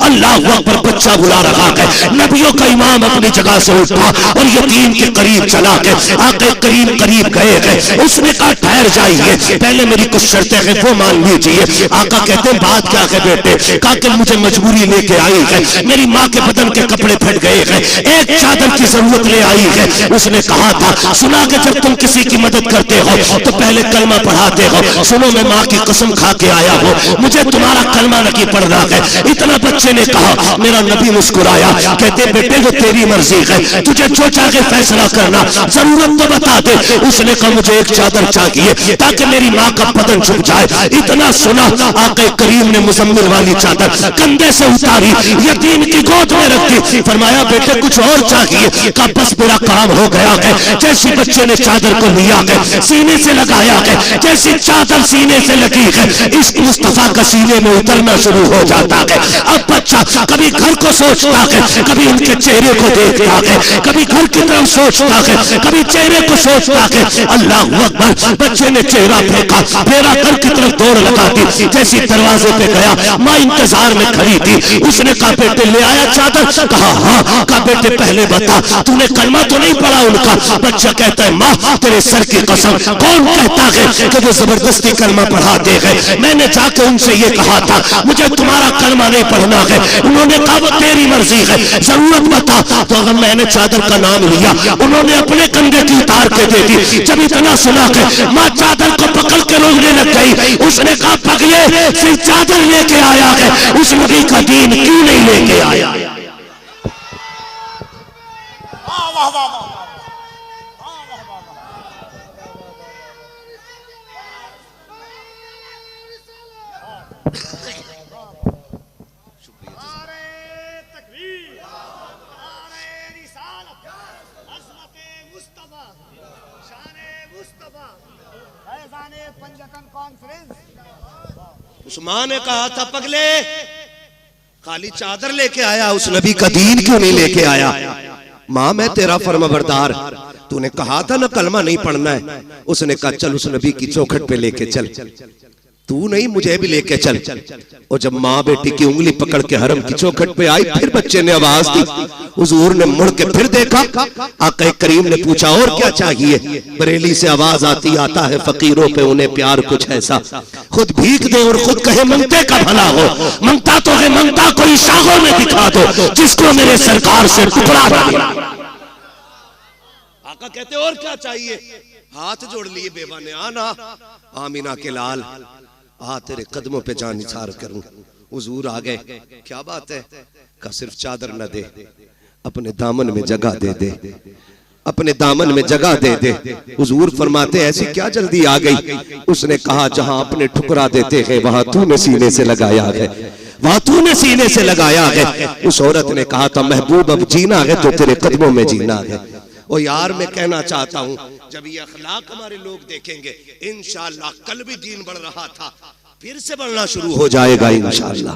अल्लाह अकबर, बच्चा बुला रहा है। नबियों का इमाम अपनी जगह से उठा और यतीम के करीब चला के आके करीब गए हैं। उसने कहा ठहर जाइए, पहले मेरी कुछ शर्तें हैं वो मान लीजिए। आका कहते हैं बात क्या है बेटे? कहा कि मुझे मजबूरी लेके आई है, मेरी माँ के बदन के कपड़े फट गए हैं, एक चादर की जरूरत ले आई है। उसने कहा था सुना कि जब तुम किसी की मदद करते हो तो पहले कलमा पढ़ाते हो। सुनो मैं माँ की कसम खा के आया हूँ, मुझे तुम्हारा कलमा नहीं पढ़ना है। इतना बच्चे ने कहा। मेरा नबी मुस्कुराया, कहते बेटे वो तेरी मर्जी है, तुझे जो चाहे फैसला करना, जरूरत तो बता दे। उसने कहा मुझे एक चादर चाहिए ताकि मेरी माँ का बदन छुप जाए। इतना सुना आके करीम ने मुजम्मिल वाली चादर कंधे से उतारी, यतीम की गोद में रख दी। फरमाया बेटे कुछ और चाहिए? का बस मेरा काम हो गया है। जैसे बच्चे ने चादर को लिया है, सीने से लगाया है, जैसी चादर सीने से लगी है, इस मुस्तफा का सीने में उतरना शुरू हो जाता है। अब बच्चा कभी घर को सोचता है, कभी उनके चेहरे को देखता है, कभी घर की तरफ सोचता है, कभी चेहरे को सोचता है। अल्लाह अकबर, बच्चे ने चेहरा फेंका, मेरा घर की तरफ दौड़ लगा दी। जैसी दरवाजे पे गया, माँ इंतजार में खड़ी थी। उसने कहा बेटे ले आया चादर? कहा हाँ। कहा बेटे पहले बता तूने कलमा तो नहीं पढ़ा उनका? बच्चा कहता है माँ तेरे सर की कसम, कौन कहता है कि वो जबरदस्ती कलमा पढ़ाते हैं? मैंने जाके उनसे ये कहा था मुझे तुम्हारा कलमा नहीं पढ़ना है। उन्होंने कहा वो तेरी मर्जी है, जरूरत बता। तो अगर मैंने चादर का नाम लिया, उन्होंने अपने कंधे की उतार के दे दी। जब इतना सुना के माँ चादर को पकड़ के रोकने लग गई। उसने कहा पगले सिर्फ चादर लेके आया है, उस नबी का दीन क्यों नहीं लेके आया? वाह वाह वाह। उस्मान ने कहा था पगले खाली चादर लेके आया, उस नबी का दीन क्यों नहीं लेके आया? माँ मैं तेरा फर्माबरदार, तूने कहा था ना कलमा नहीं पढ़ना है। उसने कहा चल उस नबी की चौखट पे लेके चल, तू नहीं मुझे भी लेके चल। और जब माँ बेटी की उंगली पकड़ के हरम की चौखट पे आई, फिर बच्चे ने आवाज दी। हुजूर ने मुड़ के फिर देखा, आका करीम ने पूछा और क्या चाहिए? बरेली से आवाज आती आता है फकीरों पे उन्हें प्यार कुछ ऐसा, खुद भीख दे और खुद कहे मंगते का भला हो। मंगता तो है, मंगता कोई शाखों में दिखा दो जिसको मेरे सरकार से टुकड़ा बने। आका कहते और क्या चाहिए? हाथ जोड़ लिए बेवा ने, आना आमीना के लाल आ तेरे कदमों पे जान निसार करूं। हुजूर आ गए, क्या बात है? का सिर्फ चादर न दे, अपने दामन में जगह दे दे, अपने दामन में जगह दे दे। हुजूर फरमाते ऐसी क्या जल्दी आ गई? उसने कहा जहां अपने ठुकरा देते हैं वहां तूने सीने से लगाया है, वहां तूने सीने से लगाया है। उस औरत ने कहा था महबूब अब जीना है तो तेरे कदमों में जीना है। और यार मैं कहना चाहता हूं जब ये अखलाक हमारे लोग देखेंगे इंशाअल्लाह, कल भी दीन बढ़ रहा था फिर से बढ़ना शुरू हो जाएगा इंशाअल्लाह,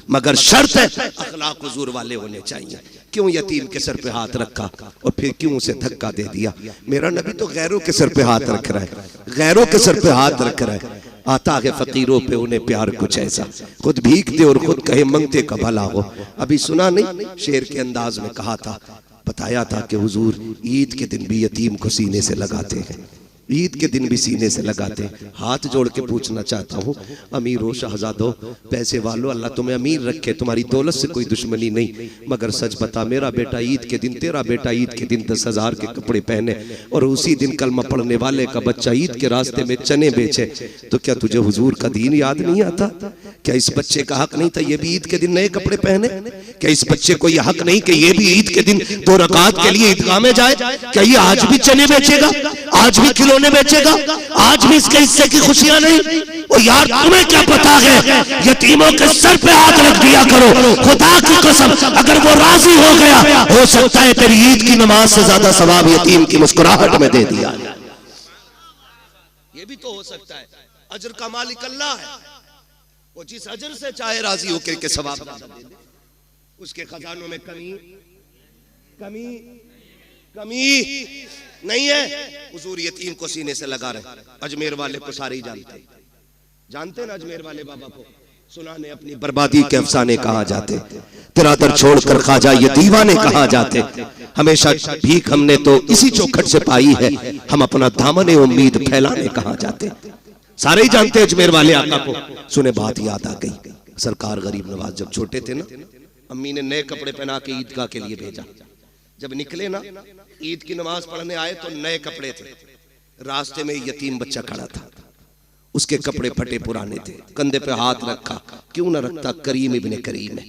मगर शर्त है अखलाक हुजूर वाले होने चाहिए। क्यों यतीम के सर पे हाथ रखा और फिर क्यों उसे धक्का दे दिया? मेरा नबी तो गैरों के सर पे हाथ रख रहा है, गैरों के सर पे हाथ रख रहा है। आता है फकीरों पे उन्हें प्यार कुछ ऐसा, खुद भीख दे और खुद कहे मंगते का भला हो। अभी सुना नहीं, शेर के अंदाज में कहा था, बताया था कि हुजूर ईद के दिन भी यतीम को सीने से लगाते हैं, ईद के दिन भी सीने से लगाते हैं। हाथ जोड़ के पूछना चाहता हूँ अमीरों शहजादों पैसे वालों, अल्लाह तुम्हें अमीर रखे, तुम्हारी दौलत से कोई दुश्मनी नहीं, मगर सच बता मेरा बेटा ईद के दिन, तेरा बेटा ईद के दिन 10,000 के कपड़े पहने और उसी दिन कलमा पढ़ने वाले का बच्चा ईद के रास्ते में चने बेचे, तो क्या तुझे हुजूर का दीन याद नहीं आता? क्या इस बच्चे का हक नहीं था ये भी ईद के दिन नए कपड़े पहने? क्या इस बच्चे को यह हक नहीं कि ये भी ईद के दिन 2 रकात के लिए ईदगाह में जाए? क्या ये आज भी चने बेचेगा, आज भी खिलौने बेचेगा, आज भी इसके हिस्से की खुशियां नहीं? और यार तुम्हें क्या पता है, यतीमों के सर पे हाथ रख दिया करो, खुदा की कसम अगर वो राजी हो गया हो सकता है तेरी ईद की नमाज से ज्यादा सवाब यतीम की मुस्कुराहट में दे दिया। ये भी तो हो सकता है, अजर का मालिक अल्लाह है, वो जिस अजर से चाहे राजी होकर के सवाब दे दे। उसके खजानों में कमी कमी कमी नहीं है। हुजूर यतीम को सीने से लगा रहे, अजमेर वाले को सारे ही जानते हैं, जानते ना अजमेर वाले बाबा को, सुनाने अपनी बर्बादी के अफसाने कहा जाते, तेरा दर छोड़कर ख्वाजा ये दीवाने कहा जाते। हमेशा भीख हमने तो इसी चौखट से पाई है, हम अपना दामन उम्मीद फैलाने कहा जाते। सारे ही जानते हैं अजमेर वाले आका को। सुने बात याद आ गई, सरकार गरीब नवाज जब छोटे थे ना, अम्मी ने नए कपड़े पहना के ईदगाह के लिए भेजा। जब निकले ना, ईद की नमाज पढ़ने आए तो नए कपड़े थे। रास्ते में यतीम बच्चा खड़ा था, उसके कपड़े फटे पुराने थे। कंधे पे हाथ रखा, क्यों ना रखता, करीम इब्ने करीम है,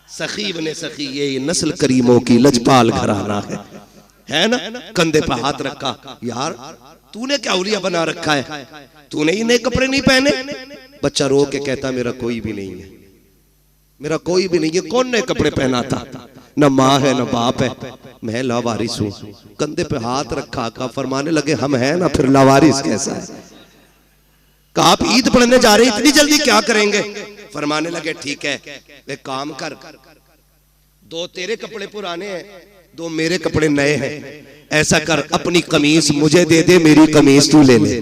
सखी इब्ने सखी, ये नस्ल करीमों की लजपाल घराना है ना। कंधे पे हाथ रखा, यार तूने क्या उलिया बना रखा है, तूने ही नए कपड़े नहीं पहने। बच्चा रो के कहता मेरा कोई भी नहीं है, मेरा कोई भी नहीं है। कौन नए कपड़े पहना था, न माँ है न बाप है, मैं लावारिस हूं। कंधे पे हाथ रखा का फरमाने लगे हम हैं ना, फिर लावारिस कैसा है। कहा आप ईद पढ़ने जा रहे, इतनी जल्दी क्या करेंगे। फरमाने लगे ठीक है, एक काम कर, दो तेरे कपड़े पुराने हैं, दो मेरे कपड़े नए हैं। ऐसा कर, अपनी कमीज मुझे दे दे, मेरी कमीज तू ले ले।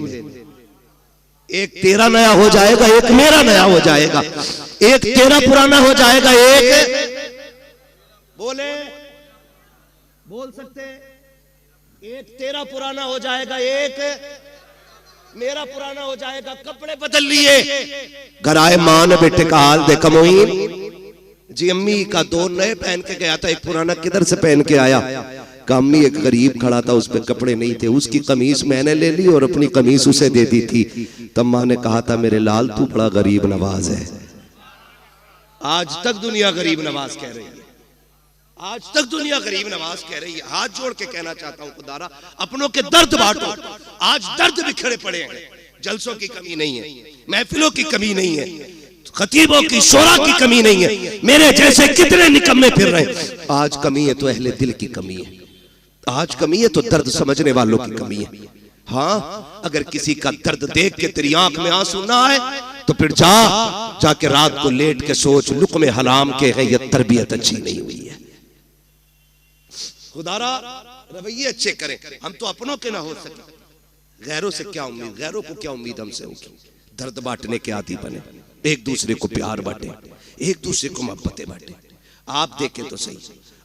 एक तेरा नया हो जाएगा, एक मेरा नया हो जाएगा। एक तेरा पुराना हो जाएगा, एक बोले बोल सकते, एक तेरा पुराना हो जाएगा, एक मेरा पुराना हो जाएगा। कपड़े बदल लिए। घर आए, मां ने बेटे का हाल देखा। मोइन जी अम्मी का दो नए पहन के गया था, एक पुराना किधर से पहन के आया। अम्मी एक गरीब खड़ा था, उस पे कपड़े नहीं थे, उसकी कमीज मैंने ले ली और अपनी कमीज उसे दे दी थी। तब मां ने कहा था मेरे लाल तू बड़ा गरीब नवाज है। आज तक दुनिया गरीब नवाज कह रही है, आज तक दुनिया गरीब नवाज कह रही है। हाथ जोड़ के कहना चाहता हूं खुदारा, अपनों के दर्द बांटो। आज दर्द बिखरे पड़े हैं, जलसों की कमी नहीं है, महफिलों की कमी नहीं है, खतीबों की शोरा की कमी नहीं है। मेरे जैसे कितने निकम्मे फिर रहे हैं। आज कमी है तो अहले दिल की कमी है, आज कमी है तो दर्द समझने वालों की कमी है। हाँ, अगर किसी का दर्द देख के तेरी आंख में आंसू ना आए तो फिर जाके रात को लेट के सोच, लुक़्मे हराम के है, ये तरबियत अच्छी नहीं हुई है। खुदारा रवैये अच्छे करें, हम तो अपनों के ना हो सके, गैरों से क्या उम्मीद, गैरों को क्या उम्मीद हमसे होगी। दर्द बांटने के आदी बने, एक दूसरे को प्यार बांटे, एक दूसरे को मोहब्बतें बांटे। आप देखें तो सही,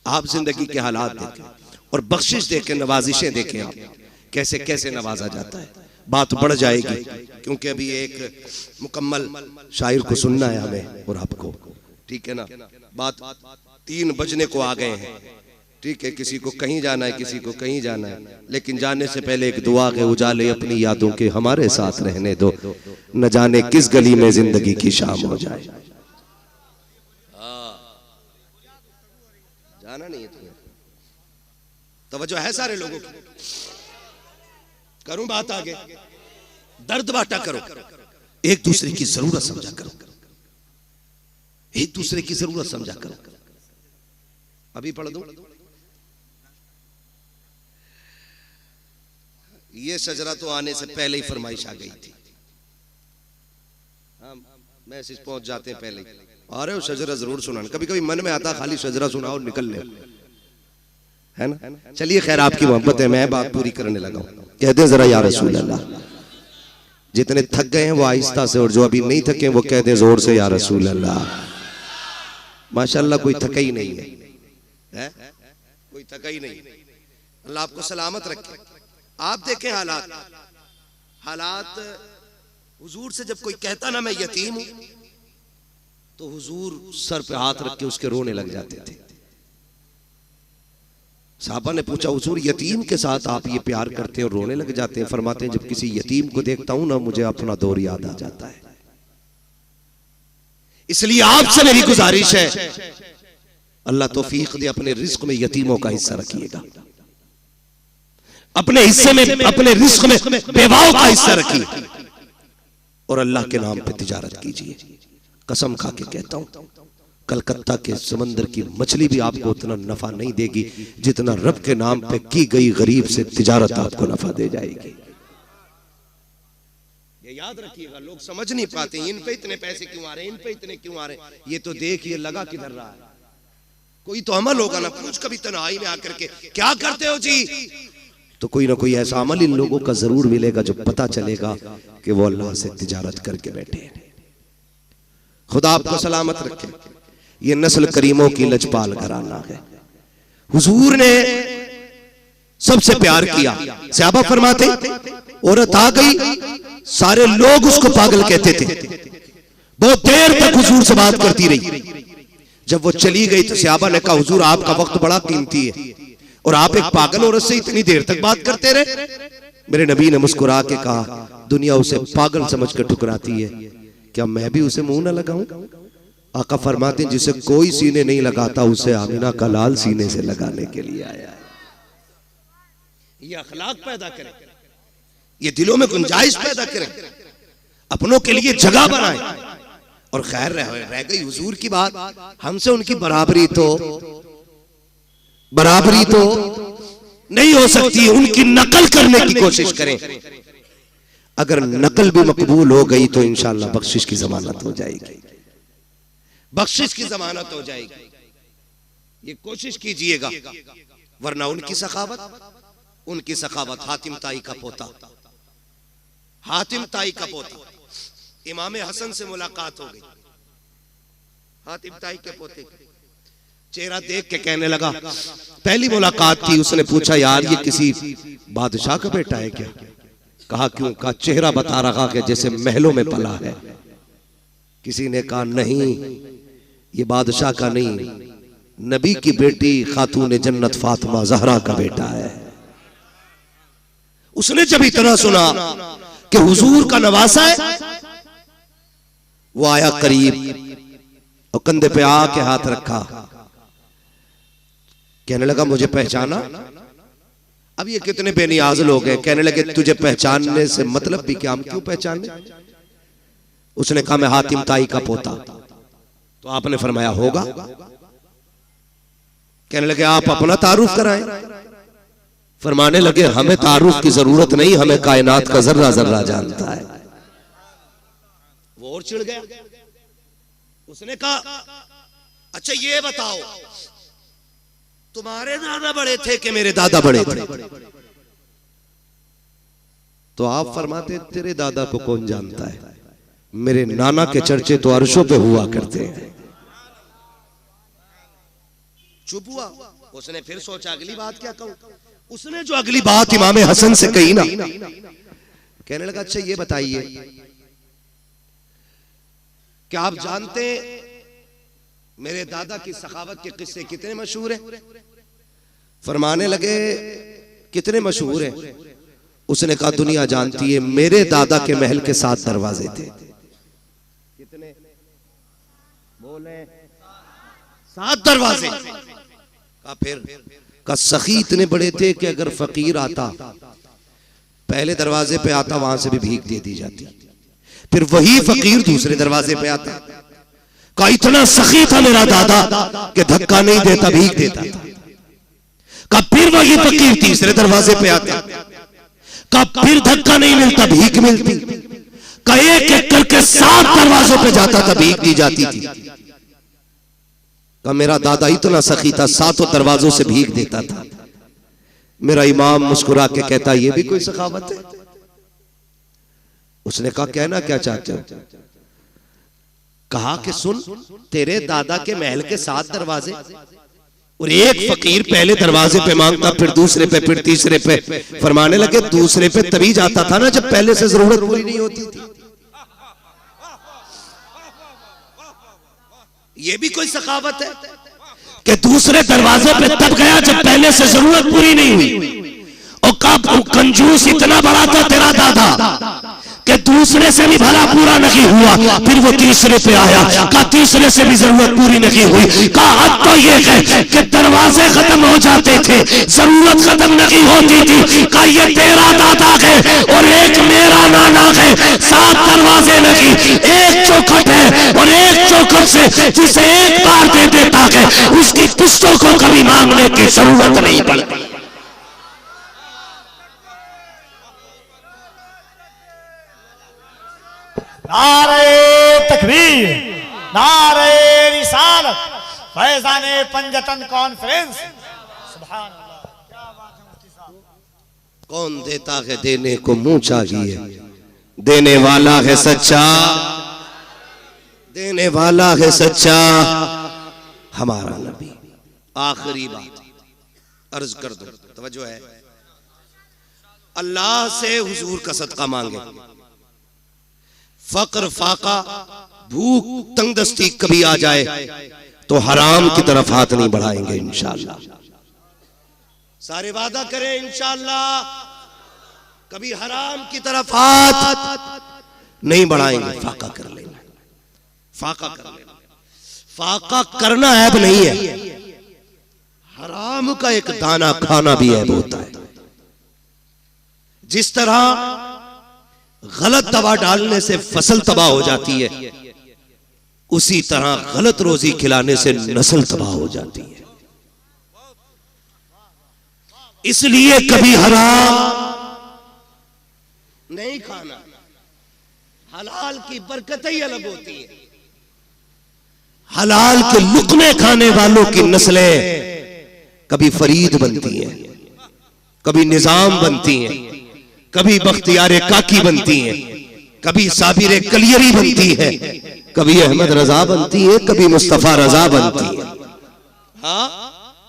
आप जिंदगी के हालात देखें और बख्शिश देखें, नवाजिशें देखें, आप कैसे कैसे नवाजा जाता है। बात बढ़ जाएगी क्योंकि अभी एक मुकम्मल शायर को सुनना है हमें और आपको, ठीक है ना। बात 3 बजने को आ गए हैं, ठीक है। किसी को कहीं जाना है, किसी को कहीं जाना है, लेकिन जाने से पहले एक दुआ के उजाले अपनी यादों के हमारे साथ रहने दो, न जाने किस गली में जिंदगी की शाम हो जाए। जाना नहीं है तुम्हें, तवज्जो है सारे लोगों की। करूं बात आगे, दर्द बांटा करो, एक दूसरे की जरूरत समझा करो, एक दूसरे की जरूरत समझा करो। अभी पढ़ दो, ये शजरा तो आने से पहले ही फरमाइश आ गई थी। हाँ, मैसेज पहुंच जाते हैं पहले, आ रहे हो शजरा जरूर सुनाना। कभी कभी मन में आता खाली शजरा सुनाओ निकल ले, है ना। चलिए खैर, आपकी मोहब्बत है, मैं बात पूरी करने लगा हूं। कहते जरा या रसूल अल्लाह। जितने थक गए हैं वो आहिस्ता से, और जो अभी नहीं थके वो कहते जोर से या रसूल अल्लाह। माशाअल्लाह कोई थका ही नहीं है, कोई थका ही नहीं। अल्लाह आपको सलामत रखे। आप देखें हालात हुजूर से जब कोई कहता ना मैं यतीम हूं, तो हुजूर सर पे हाथ रख के उसके रोने लग जाते थे। साहबा ने पूछा हुजूर यतीम के साथ आप ये प्यार करते हैं और रोने लग जाते हैं। फरमाते हैं जब किसी यतीम को देखता हूं ना, मुझे अपना दौर याद आ जाता है। इसलिए आपसे मेरी गुजारिश है, अल्लाह तौफीक दे, अपने रिस्क में यतीमों का हिस्सा रखिएगा, अपने हिस्से में, अपने रिस्क में बेवाओं का हिस्सा रखिए और अल्लाह के नाम पे तिजारत कीजिए। कसम खा के कहता हूं, कलकत्ता के समंदर की मछली भी आपको उतना नफा नहीं देगी जितना रब के नाम पे की गई गरीब से तिजारत आपको नफा दे जाएगी। ये याद रखिएगा। लोग समझ नहीं पाते इन पे इतने पैसे क्यों आ रहे हैं, इन पे इतने क्यों आ रहे हैं। ये तो देखिए लगा किधर रहा है, कोई तो अमल होगा ना। पूछ कभी तन्हाई में आकर के क्या करते हो जी, तो कोई ना कोई ऐसा अमल इन लोगों का जरूर मिलेगा जो पता चलेगा कि वो अल्लाह से तिजारत करके बैठे हैं। खुदा आपको सलामत रखे। ये नस्ल करीमों की लजपाल घराना है। हुजूर ने सबसे प्यार किया। सहाबा फरमाते औरत आ गई, सारे लोग उसको पागल कहते थे। बहुत देर तक हुजूर से बात करती रही। जब वो चली गई तो सहाबा ने कहा, हुजूर आपका वक्त बड़ा कीमती है और आप एक पागल औरत से इतनी देर तक बात करते रहे। मेरे नबी ने मुस्कुरा के कहा, दुनिया उसे पागल समझ कर ठुकराती है, क्या मैं भी उसे मुंह न लगाऊं? आका फरमाते हैं, जिसे कोई सीने नहीं लगाता उसे आमिना का लाल सीने से लगाने के लिए आया है। ये अखलाक पैदा करें, ये दिलों में गुंजाइश पैदा करें, अपनों के लिए जगह बनाएं। और खैर रह गई हुजूर की बात, हमसे उनकी बराबरी तो नहीं हो सकती। उनकी नकल करने की कोशिश करें। अगर नकल भी मकबूल हो गई तो इंशाअल्लाह बख्शिश की जमानत हो जाएगी, बख्शिश की जमानत हो जाएगी। ये कोशिश कीजिएगा, वरना उनकी सखावत हातिम ताई का पोता, हातिम ताई का पोता इमाम हसन से मुलाकात हो गई। हातिम ताई के पोते चेहरा देख के कहने लगा, पहली मुलाकात थी, उसने पूछा यार ये किसी बादशाह का बेटा है क्या? कहा क्यों? कहा चेहरा बता रहा कि जैसे महलों में पला है। किसी ने कहा नहीं, ये बादशाह का नहीं, नबी की बेटी खातून जन्नत फातिमा जहरा का बेटा है। उसने जब इतना सुना कि हुजूर का नवासा है, वो आया करीब और कंधे पे आके हाथ रखा, कहने लगा मुझे पहचाना? अब ये कितने बेनियाज लोग हैं। कहने लगे तुझे पहचानने से मतलब भी क्या, हम क्यों पहचाने? उसने कहा मैं हातिम ताई का पोता। तो आपने फरमाया होगा। कहने लगे आप अपना तारुफ कराएं। फरमाने लगे हमें तारुफ की जरूरत नहीं, हमें कायनात का जर्रा जर्रा जानता है। वो और चिढ़ गया। उसने कहा अच्छा ये बताओ, तुम्हारे दादा बड़े थे कि मेरे दादा बड़े थे? तो आप फरमाते तेरे दादा को कौन जानता है, मेरे नाना के चर्चे तो अर्शों पे हुआ करते हैं। चुप हुआ। उसने फिर सोचा अगली बात क्या कहूं। उसने जो अगली बात इमाम हसन से कही ना, कहने लगा अच्छा ये बताइए क्या आप जानते मेरे दादा की सखावत के किस्से कितने मशहूर हैं? फरमाने लगे कितने मशहूर हैं? उसने कहा दुनिया जानती है, मेरे दादा के महल के 7 दरवाजे थे। कितने बोले? 7 दरवाजे। कहा फिर? का सखी इतने बड़े थे कि अगर फकीर आता पहले दरवाजे पे आता, वहां से भी भीख दे दी जाती, फिर वही फकीर दूसरे दरवाजे पे आता। का इतना सखी था मेरा दादा कि धक्का नहीं देता, भीख देता था। का फिर वही फकीर तीसरे दरवाजे पे आता, का फिर धक्का नहीं मिलता, भीख मिलती। का एक एक करके 7 दरवाजों पे जाता था, भीख दी जाती थी। का मेरा दादा इतना सखी था, 7 दरवाजों से भीख देता था। मेरा इमाम मुस्कुरा के कहता ये भी कोई सखावत है? उसने कहा कहना क्या चाहते हो? कहा कि सुन, तेरे दादा के महल के 7 दरवाजे और एक फकीर पहले दरवाजे पे मांगता, फिर दूसरे पे, फिर तीसरे पे। फरमाने लगे दूसरे पे तभी जाता था ना जब पहले से जरूरत पूरी नहीं होती थी। ये भी कोई सखावत है कि दूसरे दरवाजे पे तब गया जब पहले से जरूरत पूरी नहीं हुई। और कब कंजूस इतना बड़ा था तेरा दादा कि दूसरे से भी भला पूरा नहीं हुआ, फिर वो तीसरे पे आया, का तीसरे से भी जरूरत पूरी नहीं हुई। का हद तो ये है कि दरवाजे खत्म हो जाते थे, जरूरत खत्म नहीं होती थी। का ये तेरा दादा है और एक मेरा नाना है, 7 दरवाजे नहीं, एक चौखट है और एक चौखट से जिसे एक बार दे देता है उसकी पुश्तों को कभी मांगने की जरूरत नहीं पड़ती। नारे तकबीर, नारे रिसालत, फैजाने पंजतन कॉन्फ्रेंस। सुभान अल्लाह, क्या बात है मुफ्ती साहब। कौन देता है देने को मुंह चाहिए, देने वाला है सच्चा, देने वाला है सच्चा हमारा नबी। आखिरी बात अर्ज कर दो, तवज्जो है। अल्लाह से हुजूर का सदका मांगे। फक्र फाका भूख तंगदस्ती कभी आ जाए तो हराम की तरफ हाथ नहीं बढ़ाएंगे इंशाअल्लाह। सारे वादा करें इंशाअल्लाह कभी हराम की तरफ हाथ नहीं बढ़ाएंगे। फाका कर लेना, फाका कर लेना। फाका करना ऐब नहीं है, हराम का एक दाना खाना भी ऐब होता है। जिस तरह गलत दवा डालने से फसल तबाह हो जाती है, उसी तरह गलत रोजी खिलाने से नस्ल तबाह हो जाती है। इसलिए कभी हराम नहीं खाना। हलाल की बरकतें ही अलग होती है। हलाल के लुकमे खाने वालों की नस्लें कभी फरीद बनती हैं, कभी निजाम बनती हैं, कभी बख्तियारे काकी बनती हैं, कभी साबिरे कलियरी बनती है, कभी अहमद रजा बनती है, कभी मुस्तफा रजा बनती है। हाँ,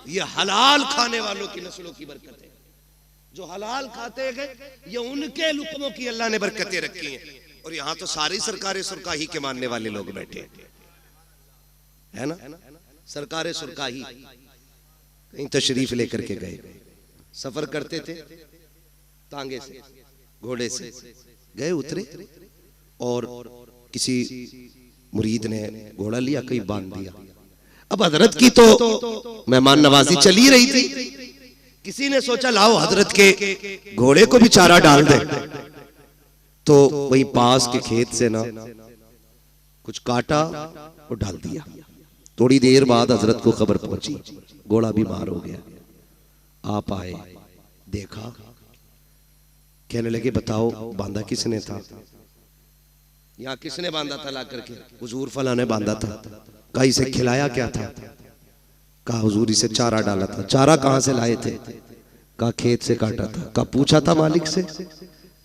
ये हलाल खाने वालों की नस्लों की बरकत है। जो हलाल खाते गए ये उनके लुकमों की अल्लाह ने बरकतें रखी हैं। और यहां तो सारी सरकारें सुरकाही के मानने वाले लोग बैठे है ना। सरकारें सुरकाही कहीं तशरीफ लेकर के गए, सफर करते थे, तांगे से घोड़े से गए, उतरे और किसी मुरीद ने घोड़ा लिया, कहीं बांध दिया। अब हजरत की तो मेहमान नवाजी चली रही थी। किसी ने सोचा लाओ हजरत के घोड़े को भी चारा डाल दे, तो वही पास के खेत से ना कुछ काटा और डाल दिया। थोड़ी देर बाद हजरत को खबर पहुंची, घोड़ा बीमार हो गया। आप आए, देखा, कहने लगे बताओ बांधा किसने था? यहाँ किसने बांधा था ला करके? हुजूर फला ने बांधा था। कहा इसे खिलाया क्या था? कहा हुजूर इसे चारा डाला था। चारा कहां से लाए थे? कहा खेत से काटा था। कहा पूछा था मालिक से?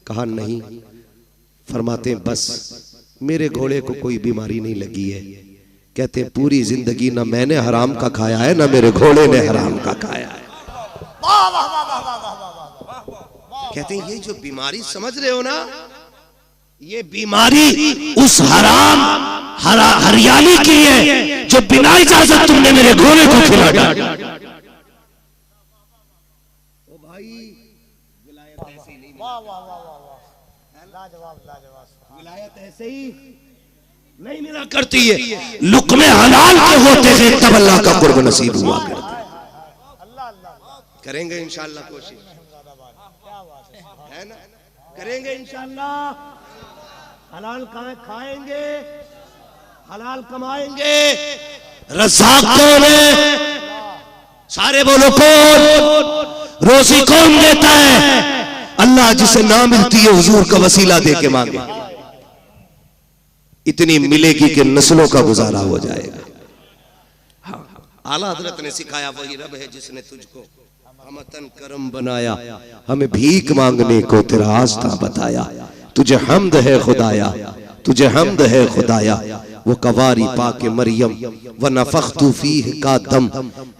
कहा नहीं। फरमाते बस मेरे घोड़े को कोई बीमारी नहीं लगी है। कहते पूरी जिंदगी ना मैंने हराम का खाया है ना मेरे घोड़े ने हराम का खाया है। कहते हैं ये जो बीमारी समझ रहे हो ना, ये बीमारी उस हराम हरियाली की है जो बिना इजाजत तुमने मेरे घोड़े को खिला डाला। ओ भाई विलायत ऐसे ही नहीं, वाह वाह वाह वाह, लाजवाब लाजवाब। विलायत ऐसे ही नहीं मिला करती है, लुक़मे हलाल के होते हैं तब अल्लाह का कुर्ब नसीब हुआ करता है। करेंगे इंशाअल्लाह कोशिश, है ना? करेंगे इंशाअल्लाह। हलाल खाएंगे, हलाल कमाएंगे। रज़ाक़ कौन है? सारे बोलो कौन? रोज़ी कौन देता है? अल्लाह। जिसे ना मिलती है हुजूर का वसीला दे के मांगे, इतनी मिलेगी कि नस्लों का गुजारा हो जाएगा। हाँ, आला हजरत ने सिखाया वही रब है जिसने तुझको हमतन करम बनाया, हमें भीख मांगने को तेरा आस्था बताया। तुझे हमद है खुदाया, तुझे हमद है खुदाया। वो कवारी पाके मरियम व नफख्तु फीह का दम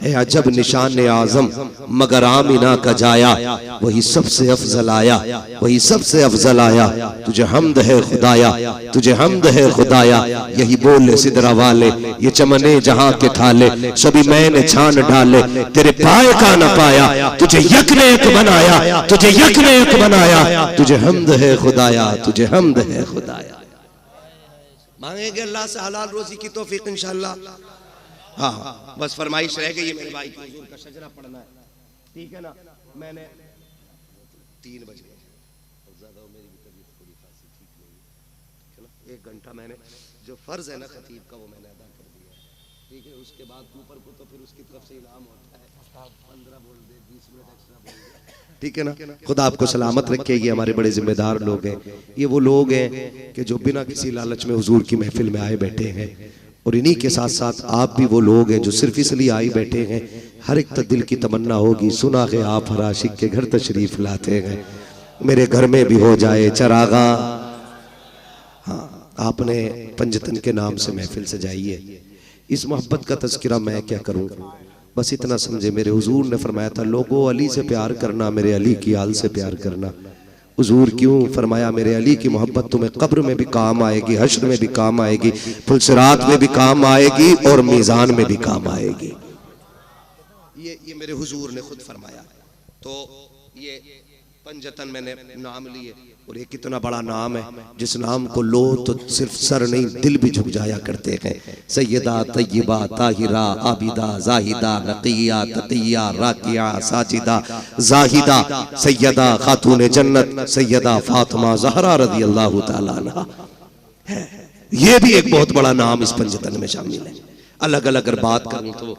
है अजब निशान आजम, मगर आमिना का जाया वही सबसे अफजल आया, वही सबसे अफजल आया। तुझे हमद है खुदाया, तुझे हमद है खुदाया। यही बोले सिदरा वाले ये चमने जहां के थाले, सभी मैंने छान डाले तेरे पाए का न पाया। तुझे यक ने एक बनाया, तुझे यक ने एक बनाया। तुझे हमद है खुदाया, तुझे हमद है खुदाया। मांगेंगे अल्लाह से हलाल रोजी की तौफीक इंशाअल्लाह। हाँ, बस फरमाइश रह गई है मेरे भाई की, हुजूर का शजरा पढ़ना है, ठीक है ना? मैंने 3 बज गए, ज्यादा मेरी भी तबीयत थोड़ी खासी ठीक नहीं है, चलो 1 घंटा मैंने जो फर्ज है ना खतीब का वो मैंने अदा कर दिया, ठीक है? उसके बाद ऊपर को तो फिर उसकी तरफ से इनाम होता है, 15 बोल दे, 20 मिनट एक्स्ट्रा बोल दे, ठीक है ना? खुदा आपको सलामत रखे। ये हमारे बड़े जिम्मेदार लोग हैं। ये वो लोग हैं कि जो बिना किसी लालच में हुजूर की महफिल में आए बैठे हैं, और इन्हीं के साथ साथ आप भी वो लोग हैं जो सिर्फ इसलिए आए बैठे हैं। हर एक दिल की तमन्ना होगी, सुना के आप हर आशिक के घर तशरीफ लाते हैं, मेरे घर में भी हो जाए चरागा। हाँ, आपने पंजतन के नाम से महफिल सजाई है। इस मोहब्बत का तज़किरा मैं क्या करूं, बस इतना समझे। मेरे हुजूर ने फरमाया था, लोगों अली से प्यार करना, मेरे अली की आल से प्यार करना। हुजूर क्यों फरमाया, मेरे अली की मोहब्बत तुम्हें कब्र में भी काम आएगी, हश्र में भी काम आएगी, फुलसिरात में भी काम आएगी और मीज़ान में भी काम आएगी। ये मेरे हुजूर ने खुद फरमाया। तो ये पंजतन मैंने नाम लिए, और ये कितना बड़ा नाम है, जिस नाम को लो तो सिर्फ सर नहीं दिल भी झुक जाया करते हैं। सैयदा तय्यबा ताहिरा आबिदा जाहिदा नकिया तकिया राकिया साजिदा जाहिदा सैयदा खातून जन्नत सैयदा फातिमा ज़हरा रज़ी अल्लाह तआला अन्हा। ये भी एक बहुत बड़ा नाम इस पंजतन में शामिल है। अलग अलग अगर बात करूं तो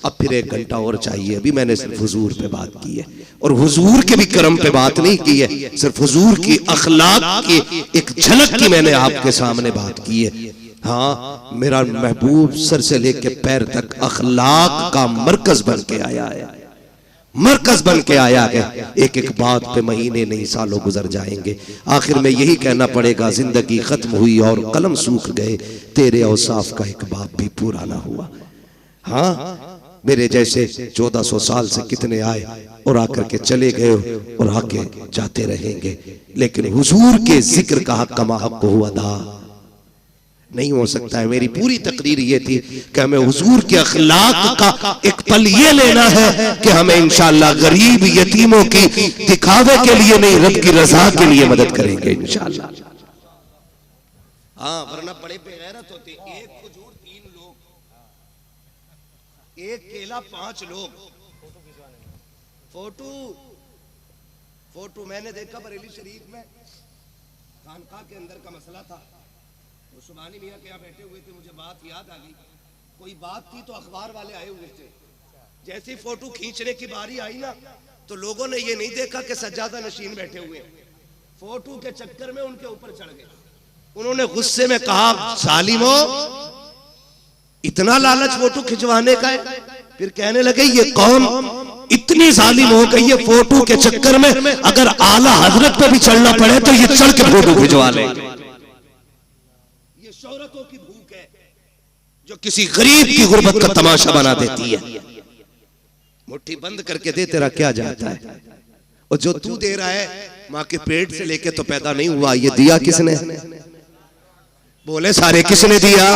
अब फिर 1 घंटा और चाहिए। अभी मैंने सिर्फ हुजूर पे बात की है, और हुजूर के भी करम पे बात नहीं की है, सिर्फ हुजूर की अखलाक की एक झलक की मैंने आपके सामने बात की है। हाँ, मेरा महबूब सर से लेके पैर तक अखलाक का मरकज बन के आया है, मरकज बन के आया है। एक एक बात पे महीने नहीं सालों गुजर जाएंगे, आखिर में यही कहना पड़ेगा, जिंदगी खत्म हुई और कलम सूख गए, तेरे औसाफ का एक बाप भी पूरा ना हुआ। हाँ, मेरे जैसे 1400 साल से कितने आए और आकर के चले गए और आके जाते रहेंगे, लेकिन हुजूर के जिक्र का हक कमा हक को अदा नहीं हो सकता है। मेरी पूरी तकरीर ये थी कि हमें हुजूर के अखलाक का एक पल ये लेना है कि हमें इंशाअल्लाह गरीब यतीमों की दिखावे के लिए नहीं, रब की रजा के लिए मदद करेंगे इंशाअल्लाह। हाँ, वरना बड़े बेगैरत होते, एक खजूर 3 लोग, एक केला 5 लोग। फोटो मैंने देखा बरेली शरीफ में, खानका के अंदर का मसला था। तो सुभानी मियां के यहाँ बैठे हुए थे, मुझे बात याद आ गई। कोई बात थी तो अखबार वाले आए हुए थे। जैसे ही फोटो खींचने की बारी आई ना, तो लोगों ने ये नहीं देखा कि सज्जादा नशीन बैठे हुए, फोटो के चक्कर में उनके ऊपर चढ़ गए। उन्होंने गुस्से में कहा, सालिमो इतना लालच फोटो खिंचवाने का है? फिर कहने लगे, ये कौम इतनी जालिम हो गई है, फोटो के चक्कर में अगर आला हजरत पे भी चढ़ना पड़े तो ये चढ़ के फोटो खिंचवा ले। ये शोहरतों की भूख है जो किसी गरीब की गुर्बत का तमाशा बना देती है। मुट्ठी बंद करके दे, तेरा क्या जाता है? और जो तू दे रहा है, माँ के पेट से लेके तो पैदा नहीं हुआ, ये दिया किसने? बोले सारे, किसने दिया?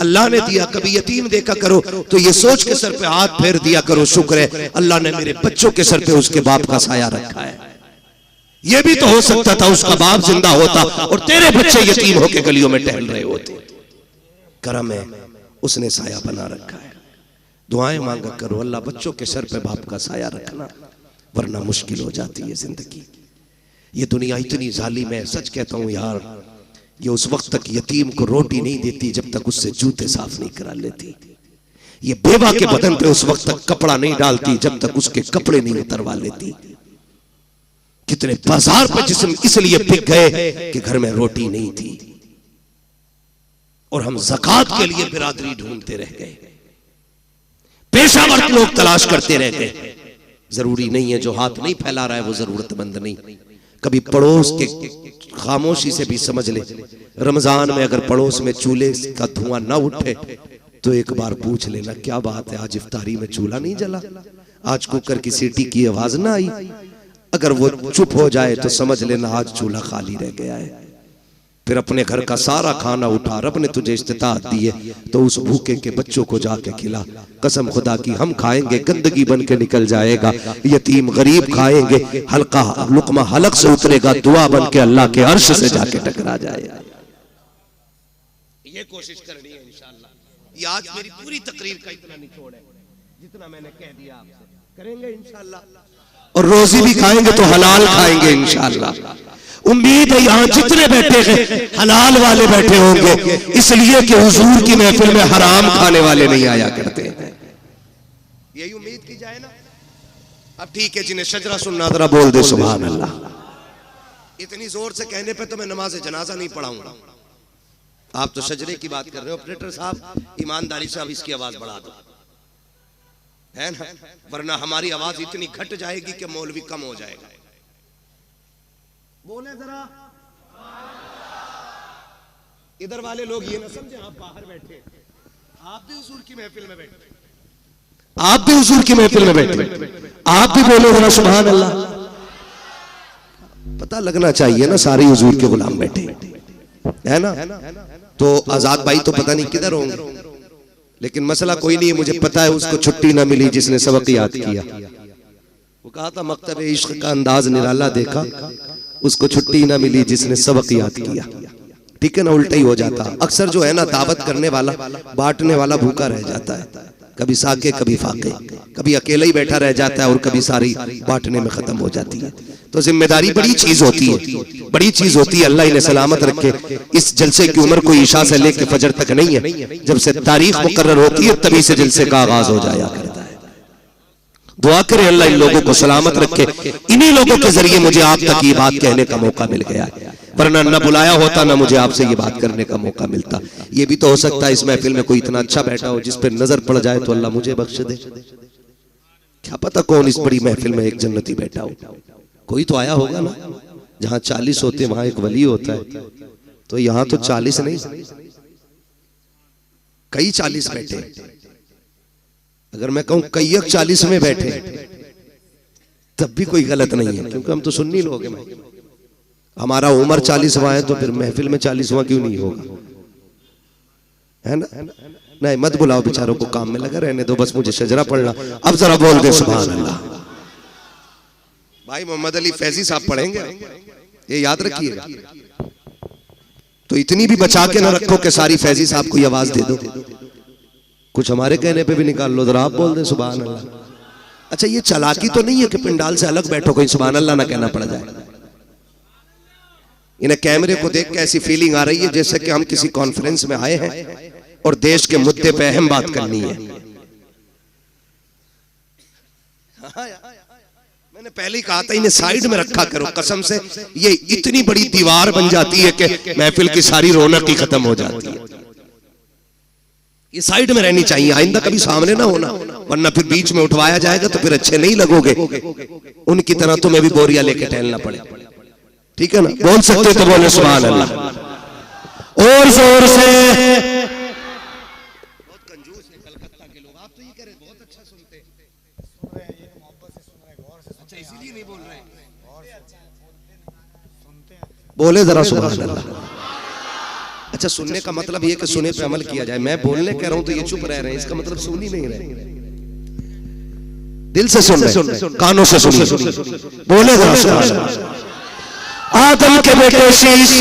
अल्लाह ने दिया। कभी यतीम देखा करो तो ये सोच के सर पे हाथ फेर दिया करो, शुक्र है अल्लाह ने मेरे बच्चों के सर पे उसके बाप का साया रखा है। ये भी तो हो सकता था उसका बाप जिंदा होता और तेरे बच्चे यतीम होके गलियों में टहल रहे होते। करम है, उसने साया बना रखा है। दुआएं मांगा करो, अल्लाह बच्चों के सर पे बाप का साया रखना, वरना मुश्किल हो जाती है जिंदगी। ये दुनिया इतनी जालिम है, सच कहता हूं यार, ये उस वक्त तक यतीम को रोटी नहीं देती जब तक उससे जूते साफ नहीं करा लेती। ये बेवा के बदन पे उस वक्त तक कपड़ा नहीं डालती जब तक उसके कपड़े नहीं उतरवा लेती। कितने बाजार पे जिस्म इसलिए बिक गए कि घर में रोटी नहीं थी, और हम ज़कात के लिए बिरादरी ढूंढते रह गए, पेशावर लोग तलाश करते रह गए। जरूरी नहीं है जो हाथ नहीं फैला रहा है वो जरूरतमंद नहीं। कभी पड़ोस के खामोशी से भी समझ ले, रमजान में अगर पड़ोस में चूल्हे का धुआं ना उठे तो एक बार पूछ लेना, क्या बात है आज इफ्तारी में चूल्हा नहीं जला, आज कुकर की सीटी की आवाज ना आई। अगर वो चुप हो जाए तो समझ लेना आज चूल्हा खाली रह गया है। फिर अपने घर का सारा खाना उठा, रब ने तुझे इस्तिताअत दी है तो उस भूखे के बच्चों को जाके खिला। कसम खुदा की हम खाएंगे गंदगी बन के निकल जाएगा, यतीम गरीब खाएंगे हल्का लुकमा हलक से उतरेगा, दुआ बन के अल्लाह के अर्श से जाके टकरा जाएगा। ये कोशिश करनी है इंशाअल्लाह। ये आज मेरी पूरी तकरीर का इतना निचोड़ है, जितना मैंने कह दिया आपसे करेंगे इंशाअल्लाह, और रोजी भी खाएंगे तो हलाल खाएंगे इंशाअल्लाह। उम्मीद है यहाँ जितने बैठे हैं हलाल वाले बैठे होंगे, इसलिए कि हुजूर की महफिल में हराम खाने वाले नहीं आया करते हैं। यही उम्मीद की जाए ना। अब ठीक है, जिन्हें शजरा सुनना जरा बोल दे सुभान अल्लाह। इतनी जोर से कहने पे तो मैं नमाज जनाजा नहीं पढ़ाऊंगा। आप तो शजरे की बात कर रहे हो, ऑपरेटर साहब ईमानदारी से अब इसकी आवाज बढ़ा दो, है ना, वरना हमारी आवाज इतनी घट जाएगी कि मौलवी कम हो जाएगा। बोले जरा इधर वाले लोग ये ना समझे आप बाहर बैठे, आप भी हुजूर की महफिल में बैठे, आप भी हुजूर की महफिल में बैठे, आप भी बोलो जरा सुभान अल्लाह। पता लगना चाहिए ना सारे हुजूर के गुलाम बैठे है ना। तो आजाद भाई तो पता नहीं किधर होंगे, लेकिन मसला कोई नहीं है, मुझे पता है उसको छुट्टी ना मिली जिसने सबक याद किया। वो कहा था मकतब इश्क का अंदाज निराला देखा, उसको छुट्टी ना मिली जिसने सबक याद किया। ठीक है ना, उल्टा ही हो जाता। अक्सर जो है ना दावत करने वाला बांटने वाला भूखा रह जाता है, कभी साके कभी फाके, कभी अकेला ही बैठा रह जाता है और कभी सारी बांटने में खत्म हो जाती है। तो जिम्मेदारी बड़ी चीज होती है, बड़ी चीज होती है। अल्लाह इन्हें सलामत रखे। इस जलसे की उम्र कोई इशा से लेके फजर तक नहीं है, जब से तारीख मुकर्रर होती है तभी से जलसे का आगाज हो जाया करता है। दुआ करें अल्लाह इन लोगों को सलामत रखे। इन्हीं लोगों के जरिए मुझे आप तक ये बात कहने का मौका मिल गया है, वरना न बुलाया होता ना मुझे आपसे ये बात करने का मौका मिलता। ये भी तो हो सकता है इस महफिल में कोई इतना अच्छा बैठा हो जिस पर नजर पड़ जाए तो अल्लाह मुझे बख्श दे। क्या पता कौन इस बड़ी महफिल में एक जन्नती बैठा हो। कोई तो आया होगा ना, जहां 40 होते वहां एक वली होता है, तो यहां तो 40 नहीं कई 40 बैठे। अगर मैं कहूं कई 40 में बैठे तब भी कोई गलत नहीं है, क्योंकि हम तो सुन्नी लोग हैं। हमारा उम्र 40वां है तो फिर महफिल में 40वां क्यों नहीं होगा, है ना। नहीं मत बुलाओ बेचारों को, काम में लगा रहने दो, बस मुझे शजरा पढ़ना। अब जरा बोल दे सुभान अल्लाह। भाई मोहम्मद अली फैजी साहब पढ़ेंगे, ये याद रखिएगा। तो इतनी भी बचा के ना रखो कि सारी फैजी साहब को आवाज दे दो, कुछ हमारे कहने पे भी निकाल लो। जरा आप बोल दे सुभान अल्लाह। अच्छा ये चालाकी तो नहीं है कि पिंडाल से अलग बैठो कहीं सुभान अल्लाह ना कहना पड़ जाए। इन्हें कैमरे को देख के ऐसी फीलिंग आ रही है जैसे कि हम किसी कॉन्फ्रेंस में आए हैं और देश के मुद्दे पे अहम बात करनी है। मैंने पहले ही कहा था इन्हें साइड में रखा करो, कसम से ये इतनी बड़ी दीवार बन जाती है कि महफिल की सारी रौनक ही खत्म हो जाती है। ये साइड में रहनी चाहिए, आइंदा कभी सामने ना होना, वरना फिर बीच में उठवाया जाएगा तो फिर अच्छे नहीं लगोगे। उनकी तरह तुम्हें भी बोरिया लेके टहलना पड़े। ठीक है ना, बोल सकते तो बोले सुभान अल्लाह और जोर से। बहुत कंजूस है कलकत्ता के लोग, आप तो ये कह रहे बहुत अच्छा सुनते हैं, सुन रहे हैं, ये मोहब्बत से सुन रहे हैं, गौर से अच्छा इसीलिए नहीं बोल रहे, सुनते हैं। बोले जरा सुभान अल्लाह। अच्छा सुनने का मतलब ये कि सुने पे अमल किया जाए। मैं बोलने कह रहा हूं तो ये चुप रह रहे हैं, इसका मतलब सुन ही नहीं रहे। दिल से सुन रहे, कानों से सुनिए। बोले जरा सुभान अल्लाह। आदम के बेटे शीश